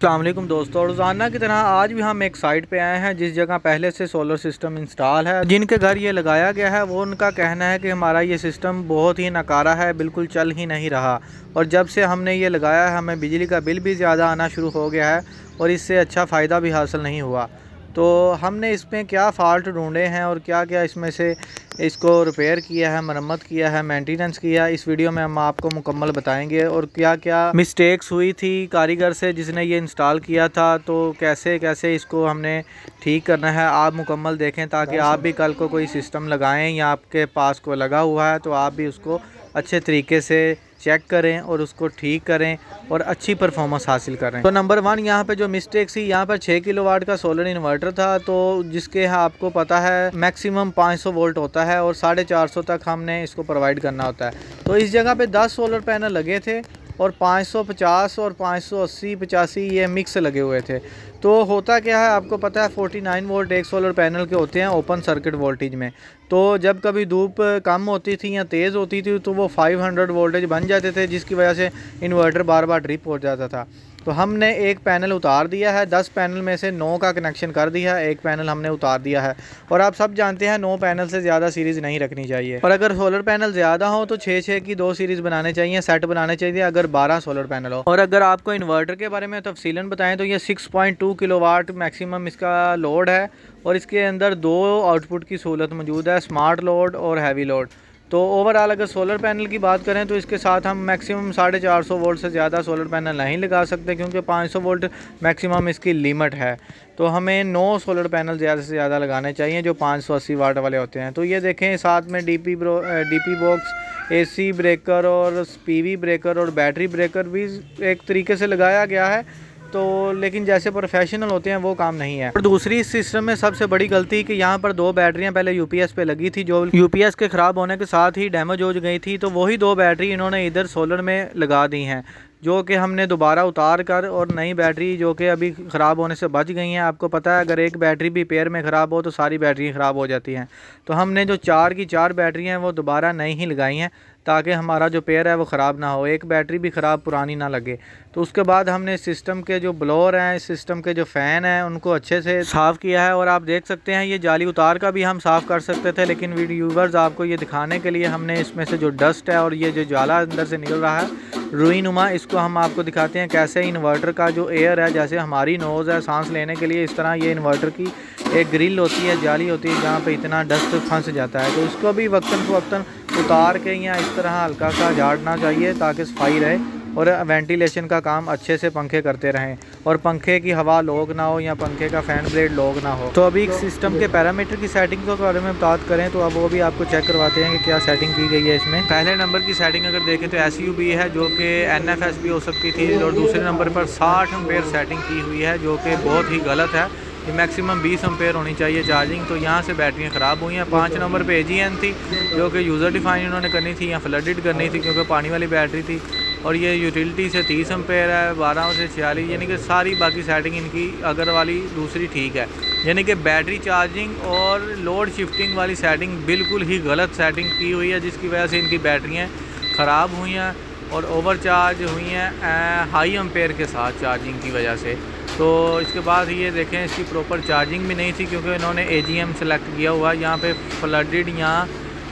अस्सलाम वालेकुम दोस्तों, रोज़ाना की तरह आज भी हम एक साइट पे आए हैं जिस जगह पहले से सोलर सिस्टम इंस्टॉल है। जिनके घर ये लगाया गया है वो उनका कहना है कि हमारा ये सिस्टम बहुत ही नकारा है, बिल्कुल चल ही नहीं रहा। और जब से हमने ये लगाया है हमें बिजली का बिल भी ज़्यादा आना शुरू हो गया है और इससे अच्छा फ़ायदा भी हासिल नहीं हुआ। तो हमने इसमें क्या फ़ाल्ट ढूंढे हैं और क्या क्या इसमें से इसको रिपेयर किया है, मरम्मत किया है, मेंटेनेंस किया है, इस वीडियो में हम आपको मुकम्मल बताएंगे। और क्या क्या मिस्टेक्स हुई थी कारीगर से जिसने ये इंस्टॉल किया था, तो कैसे कैसे इसको हमने ठीक करना है, आप मुकम्मल देखें ताकि आप भी कल को कोई सिस्टम लगाएं या आपके पास को लगा हुआ है तो आप भी उसको अच्छे तरीके से चेक करें और उसको ठीक करें और अच्छी परफॉर्मेंस हासिल करें। तो नंबर 1 यहाँ पे जो मिस्टेक थी, यहाँ पर 6 किलोवाट का सोलर इन्वर्टर था, तो जिसके आपको पता है मैक्सिमम 500 वोल्ट होता है और 450 तक हमने इसको प्रोवाइड करना होता है। तो इस जगह पे 10 सोलर पैनल लगे थे और 550 और 580 85 ये मिक्स लगे हुए थे। तो होता क्या है आपको पता है, 49 वोल्ट एक सोलर पैनल के होते हैं ओपन सर्किट वोल्टेज में। तो जब कभी धूप कम होती थी या तेज़ होती थी तो वो 500 वोल्टेज बन जाते थे, जिसकी वजह से इन्वर्टर बार बार ट्रिप हो जाता था। तो हमने एक पैनल उतार दिया है, 10 पैनल में से 9 का कनेक्शन कर दिया है, एक पैनल हमने उतार दिया है। और आप सब जानते हैं 9 पैनल से ज़्यादा सीरीज़ नहीं रखनी चाहिए, और अगर सोलर पैनल ज़्यादा हो तो 6-6 की 2 सीरीज़ बनाने चाहिए, सेट बनाने चाहिए अगर 12 सोलर पैनल हो। और अगर आपको इन्वर्टर के बारे में तफसीलन बताएं तो ये 6.2 किलोवाट मैक्सिमम इसका लोड है और इसके अंदर 2 आउटपुट की सहूलत मौजूद है, स्मार्ट लोड और हैवी लोड। तो ओवरऑल अगर सोलर पैनल की बात करें तो इसके साथ हम मैक्सिमम 450 वोल्ट से ज़्यादा सोलर पैनल नहीं लगा सकते, क्योंकि 500 वोल्ट मैक्सिमम इसकी लिमिट है। तो हमें 9 सोलर पैनल ज़्यादा से ज़्यादा लगाने चाहिए जो 580 वाट वाले होते हैं। तो ये देखें साथ में डीपी बॉक्स, एसी ब्रेकर और पीवी ब्रेकर और बैटरी ब्रेकर भी एक तरीके से लगाया गया है, तो लेकिन जैसे प्रोफेशनल होते हैं वो काम नहीं है। और दूसरी इस सिस्टम में सबसे बड़ी गलती कि यहाँ पर 2 बैटरियाँ पहले यूपीएस पे लगी थी, जो यूपीएस के ख़राब होने के साथ ही डैमेज हो गई थी। तो वही 2 बैटरी इन्होंने इधर सोलर में लगा दी हैं, जो कि हमने दोबारा उतार कर और नई बैटरी जो कि अभी ख़राब होने से बच गई हैं। आपको पता है अगर एक बैटरी भी पेयर में ख़राब हो तो सारी बैटरी ख़राब हो जाती हैं। तो हमने जो 4 की 4 बैटरियाँ हैं वो दोबारा नई ही लगाई हैं ताकि हमारा जो पेयर है वो ख़राब ना हो, एक बैटरी भी ख़राब पुरानी ना लगे। तो उसके बाद हमने सिस्टम के जो ब्लोअर हैं, सिस्टम के जो फ़ैन हैं, उनको अच्छे से साफ़ किया है। और आप देख सकते हैं ये जाली उतार का भी हम साफ़ कर सकते थे, लेकिन व्यूवर्स आपको ये दिखाने के लिए हमने इसमें से जो डस्ट है और ये जो जाला अंदर से निकल रहा है रुईनुमा, इसको हम आपको दिखाते हैं कैसे इन्वर्टर का जो एयर है, जैसे हमारी नोज़ है सांस लेने के लिए, इस तरह ये इन्वर्टर की एक ग्रिल होती है, जाली होती है जहाँ पे इतना डस्ट फंस जाता है। तो इसको भी वक्तन फ़वक्तन उतार के या इस तरह हल्का सा झाड़ना चाहिए ताकि सफाई रहे और वेंटिलेशन का काम अच्छे से पंखे करते रहें और पंखे की हवा लोग ना हो या पंखे का फ़ैन ब्लेड लोग ना हो। तो अभी सिस्टम के पैरामीटर की सेटिंग के बारे में बात करें तो अब वो भी आपको चेक करवाते हैं कि क्या सेटिंग की गई है इसमें। पहले नंबर की सेटिंग अगर देखें तो SUB है, जो कि NFS भी हो सकती थी, और दूसरे नंबर पर 60 एम्पेयर सेटिंग की हुई है, जो कि बहुत ही गलत है। ये मैक्सिमम 20 एम्पेयर होनी चाहिए चार्जिंग। तो यहाँ से बैटरियाँ ख़राब हुई हैं। 5 नंबर पे AGN थी, जो कि यूज़र डिफाइन इन्होंने करनी थी या फ्लडेड करनी थी, क्योंकि पानी वाली बैटरी थी। और ये यूटिलिटी से 30 एम्पेयर है, 12 से 46, यानी कि सारी बाकी सेटिंग इनकी अगर वाली दूसरी ठीक है। यानी कि बैटरी चार्जिंग और लोड शिफ्टिंग वाली सेटिंग बिल्कुल ही गलत सेटिंग की हुई है, जिसकी वजह से इनकी बैटरियाँ ख़राब हुई हैं और ओवर चार्ज हुई हैं हाई एम्पेयर के साथ चार्जिंग की वजह से। तो इसके बाद ये देखें इसकी प्रॉपर चार्जिंग भी नहीं थी, क्योंकि इन्होंने AGM सेलेक्ट किया हुआ, यहाँ पे फ्लडेड या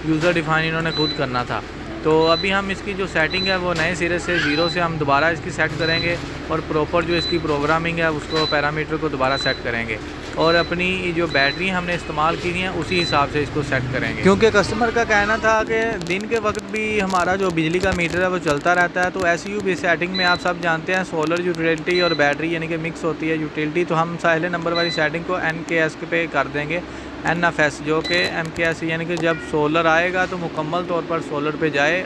यूज़र डिफाइन इन्होंने खुद करना था। तो अभी हम इसकी जो सेटिंग है वो नए सिरे से 0 से हम दोबारा इसकी सेट करेंगे और प्रॉपर जो इसकी प्रोग्रामिंग है उसको पैरामीटर को दोबारा सेट करेंगे और अपनी जो बैटरी हमने इस्तेमाल की हैं उसी हिसाब से इसको सेट करेंगे। क्योंकि कस्टमर का कहना था कि दिन के वक्त भी हमारा जो बिजली का मीटर है वो चलता रहता है। तो SUB सेटिंग में आप सब जानते हैं सोलर यूटिलिटी और बैटरी यानी कि मिक्स होती है यूटिलिटी। तो हम पहले नंबर वाली सेटिंग को NKS पे कर देंगे, NFS, जो कि MKS यानी कि जब सोलर आएगा तो मुकम्मल तौर पर सोलर पे जाए,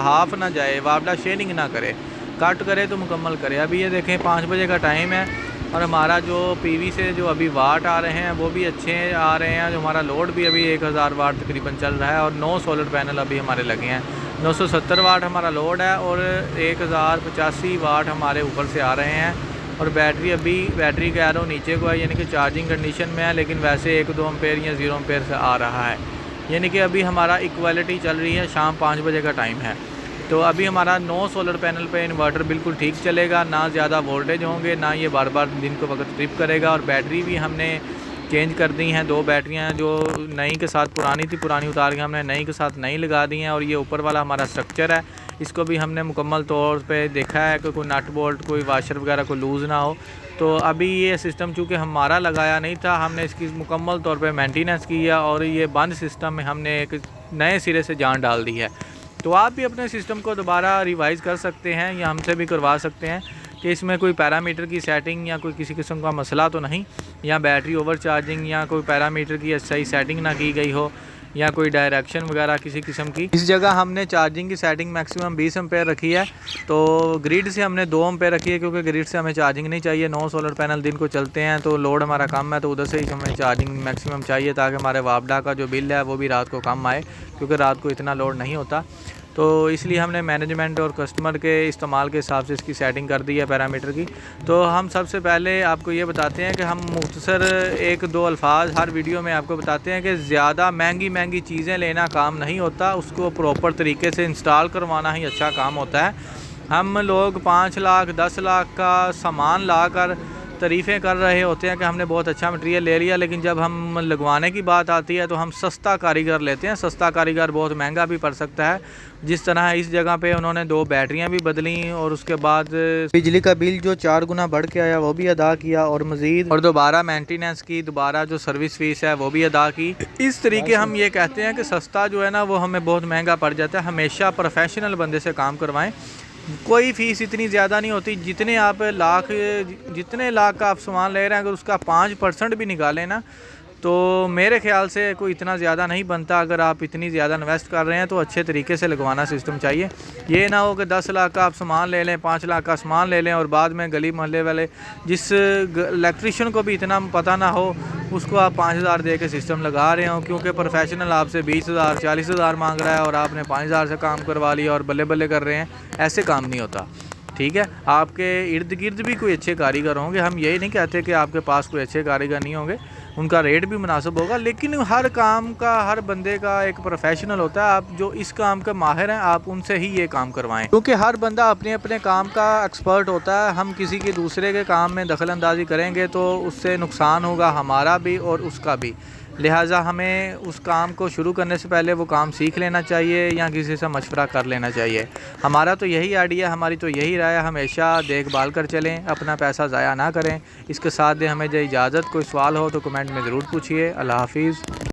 हाफ ना जाए, वापडा शेयरिंग ना करे, कट करे तो मुकम्मल करे। अभी ये देखें 5 बजे का टाइम है और हमारा जो PV से जो अभी वाट आ रहे हैं वो भी अच्छे आ रहे हैं। जो हमारा लोड भी अभी 1000 वाट तकरीबन चल रहा है और 9 सोलर पैनल अभी हमारे लगे हैं। 970 वाट हमारा लोड है और 1085 वाट हमारे ऊपर से आ रहे हैं। और बैटरी का एरो नीचे को है, यानी कि चार्जिंग कंडीशन में है, लेकिन वैसे 1-2 एम्पेयर या 0 एम्पेयर से आ रहा है। यानी कि अभी हमारा इक्वालिटी चल रही है, शाम 5 बजे का टाइम है। तो अभी हमारा 9 सोलर पैनल पे इन्वर्टर बिल्कुल ठीक चलेगा, ना ज़्यादा वोल्टेज होंगे, ना ये बार बार दिन को वक्त ट्रिप करेगा। और बैटरी भी हमने चेंज कर दी हैं, 2 बैटरियाँ जो नई के साथ पुरानी थी, पुरानी उतार के हमने नई के साथ नई लगा दी हैं। और ये ऊपर वाला हमारा स्ट्रक्चर है, इसको भी हमने मुकम्मल तौर पे देखा है कि कोई नट बोल्ट, कोई वाशर वगैरह को लूज़ ना हो। तो अभी ये सिस्टम चूँकि हमारा लगाया नहीं था, हमने इसकी मुकम्मल तौर पे मेंटेनेंस किया और ये बंद सिस्टम में हमने एक नए सिरे से जान डाल दी है। तो आप भी अपने सिस्टम को दोबारा रिवाइज़ कर सकते हैं या हमसे भी करवा सकते हैं कि इसमें कोई पैरामीटर की सेटिंग या कोई किसी किस्म का मसला तो नहीं, या बैटरी ओवर चार्जिंग या कोई पैरामीटर की सही सेटिंग ना की गई हो, या कोई डायरेक्शन वगैरह किसी किस्म की। इस जगह हमने चार्जिंग की सेटिंग मैक्सिमम 20 एम्पेयर रखी है, तो ग्रिड से हमने 2 एम्पेयर रखी है, क्योंकि ग्रिड से हमें चार्जिंग नहीं चाहिए। 9 सोलर पैनल दिन को चलते हैं तो लोड हमारा कम है, तो उधर से ही हमें चार्जिंग मैक्सिमम चाहिए ताकि हमारे वापडा का जो बिल है वो भी रात को कम आए, क्योंकि रात को इतना लोड नहीं होता। तो इसलिए हमने मैनेजमेंट और कस्टमर के इस्तेमाल के हिसाब से इसकी सेटिंग कर दी है पैरामीटर की। तो हम सबसे पहले आपको ये बताते हैं कि हम मुख्तसर 1-2 अल्फाज हर वीडियो में आपको बताते हैं कि ज़्यादा महंगी चीज़ें लेना काम नहीं होता, उसको प्रॉपर तरीके से इंस्टॉल करवाना ही अच्छा काम होता है। हम लोग 5 लाख 10 लाख का सामान ला कर तारीफ़ें कर रहे होते हैं कि हमने बहुत अच्छा मटेरियल ले लिया, लेकिन जब हम लगवाने की बात आती है तो हम सस्ता कारीगर लेते हैं। सस्ता कारीगर बहुत महंगा भी पड़ सकता है। जिस तरह इस जगह पे उन्होंने 2 बैटरियां भी बदली और उसके बाद बिजली का बिल जो 4 गुना बढ़ के आया वो भी अदा किया, और मज़ीद और दोबारा मेंटेनेंस की, दोबारा जो सर्विस फीस है वो भी अदा की। इस तरीके हम ये कहते हैं कि सस्ता जो है ना वो हमें बहुत महंगा पड़ जाता है। हमेशा प्रोफेशनल बंदे से काम करवाएं। कोई फ़ीस इतनी ज़्यादा नहीं होती, जितने लाख का आप सामान ले रहे हैं, अगर उसका 5% भी निकालें ना तो मेरे ख़्याल से कोई इतना ज़्यादा नहीं बनता। अगर आप इतनी ज़्यादा इन्वेस्ट कर रहे हैं तो अच्छे तरीके से लगवाना सिस्टम चाहिए। ये ना हो कि 10 लाख का आप सामान ले लें, 5 लाख का सामान ले लें और बाद में गली मोहल्ले वाले जिस इलेक्ट्रिशियन को भी इतना पता ना हो उसको आप 5,000 दे के सिस्टम लगा रहे हो, क्योंकि प्रोफेशनल आपसे 20,000 40,000 मांग रहा है और आपने 5,000 से काम करवा लिया और बल्ले बल्ले कर रहे हैं। ऐसे काम नहीं होता, ठीक है। आपके इर्द गिर्द भी कोई अच्छे कारीगर होंगे, हम यही नहीं कहते कि आपके पास कोई अच्छे कारीगर नहीं होंगे, उनका रेट भी मुनासिब होगा, लेकिन हर काम का, हर बंदे का एक प्रोफेशनल होता है। आप जो इस काम का माहिर हैं आप उनसे ही ये काम करवाएं, क्योंकि हर बंदा अपने अपने काम का एक्सपर्ट होता है। हम किसी के दूसरे के काम में दखल अंदाजी करेंगे तो उससे नुकसान होगा हमारा भी और उसका भी। लिहाजा हमें उस काम को शुरू करने से पहले वो काम सीख लेना चाहिए या किसी से मशवरा कर लेना चाहिए। हमारा तो यही आइडिया, हमारी तो यही राय है, हमेशा देखभाल कर चलें, अपना पैसा ज़ाया ना करें। इसके साथ दे हमें जो इजाज़त, कोई सवाल हो तो कमेंट में ज़रूर पूछिए। अल्लाह हाफिज़।